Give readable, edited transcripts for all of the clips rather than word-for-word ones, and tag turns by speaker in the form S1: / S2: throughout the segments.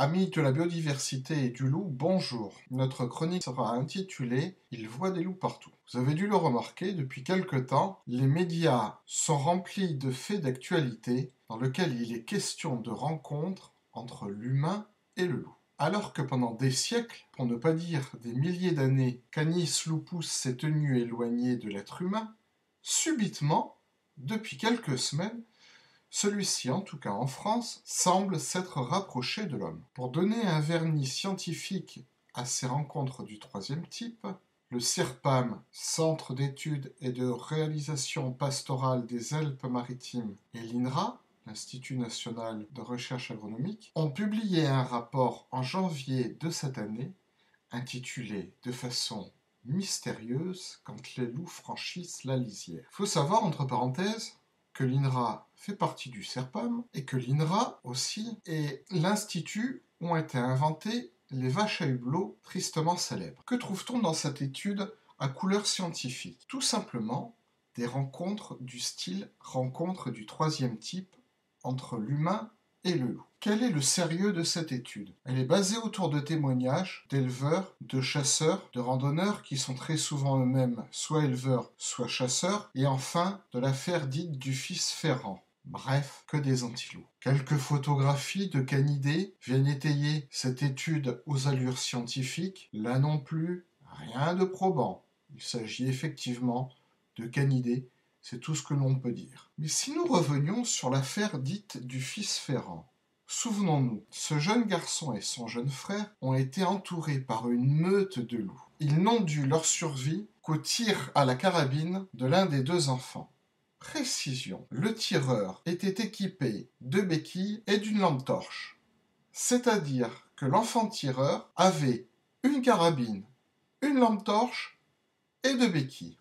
S1: Amis de la biodiversité et du loup, bonjour. Notre chronique sera intitulée « Il voit des loups partout ». Vous avez dû le remarquer, depuis quelque temps, les médias sont remplis de faits d'actualité dans lesquels il est question de rencontres entre l'humain et le loup. Alors que pendant des siècles, pour ne pas dire des milliers d'années, Canis lupus s'est tenu éloigné de l'être humain, subitement, depuis quelques semaines, celui-ci, en tout cas en France, semble s'être rapproché de l'homme. Pour donner un vernis scientifique à ces rencontres du troisième type, le CIRPAM, Centre d'études et de réalisation pastorale des Alpes-Maritimes, et l'INRA, l'Institut national de recherche agronomique, ont publié un rapport en janvier de cette année intitulé de façon mystérieuse « Quand les loups franchissent la lisière ». Il faut savoir, entre parenthèses, que l'INRA fait partie du CIRPAM et que l'INRA aussi et l'Institut ont été inventés les vaches à hublot tristement célèbres. Que trouve-t-on dans cette étude à couleur scientifique? Tout simplement des rencontres du style rencontre du troisième type entre l'humain et le loup. Quel est le sérieux de cette étude? Elle est basée autour de témoignages d'éleveurs, de chasseurs, de randonneurs qui sont très souvent eux-mêmes soit éleveurs, soit chasseurs, et enfin de l'affaire dite du fils Ferrand. Bref, que des antilopes. Quelques photographies de canidés viennent étayer cette étude aux allures scientifiques. Là non plus, rien de probant. Il s'agit effectivement de canidés, c'est tout ce que l'on peut dire. Mais si nous revenions sur l'affaire dite du fils Ferrand, souvenons-nous, ce jeune garçon et son jeune frère ont été entourés par une meute de loups. Ils n'ont dû leur survie qu'au tir à la carabine de l'un des deux enfants. Précision, le tireur était équipé de béquilles et d'une lampe torche. C'est-à-dire que l'enfant tireur avait une carabine, une lampe torche et deux béquilles.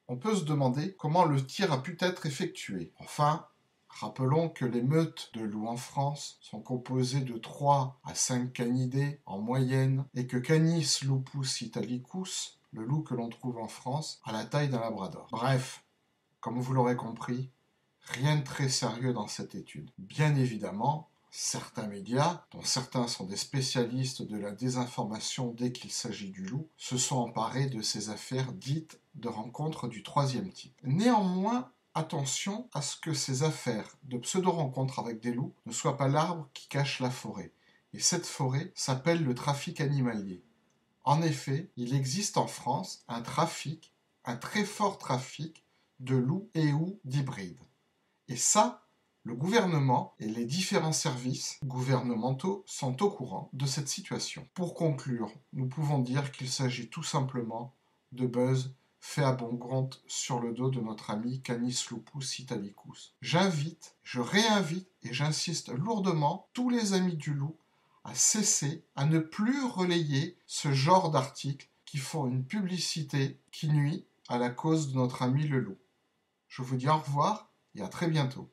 S1: On peut se demander comment le tir a pu être effectué. Enfin, rappelons que les meutes de loups en France sont composées de 3 à 5 canidés en moyenne et que Canis lupus italicus, le loup que l'on trouve en France, a la taille d'un labrador. Bref, comme vous l'aurez compris, rien de très sérieux dans cette étude. Bien évidemment, certains médias, dont certains sont des spécialistes de la désinformation dès qu'il s'agit du loup, se sont emparés de ces affaires dites de rencontres du troisième type. Néanmoins, attention à ce que ces affaires de pseudo-rencontres avec des loups ne soient pas l'arbre qui cache la forêt. Et cette forêt s'appelle le trafic animalier. En effet, il existe en France un très fort trafic de loups et ou d'hybrides. Et ça, le gouvernement et les différents services gouvernementaux sont au courant de cette situation. Pour conclure, nous pouvons dire qu'il s'agit tout simplement de buzz fait à bon compte sur le dos de notre ami Canis lupus italicus. Je réinvite et j'insiste lourdement tous les amis du loup à cesser, à ne plus relayer ce genre d'articles qui font une publicité qui nuit à la cause de notre ami le loup. Je vous dis au revoir et à très bientôt.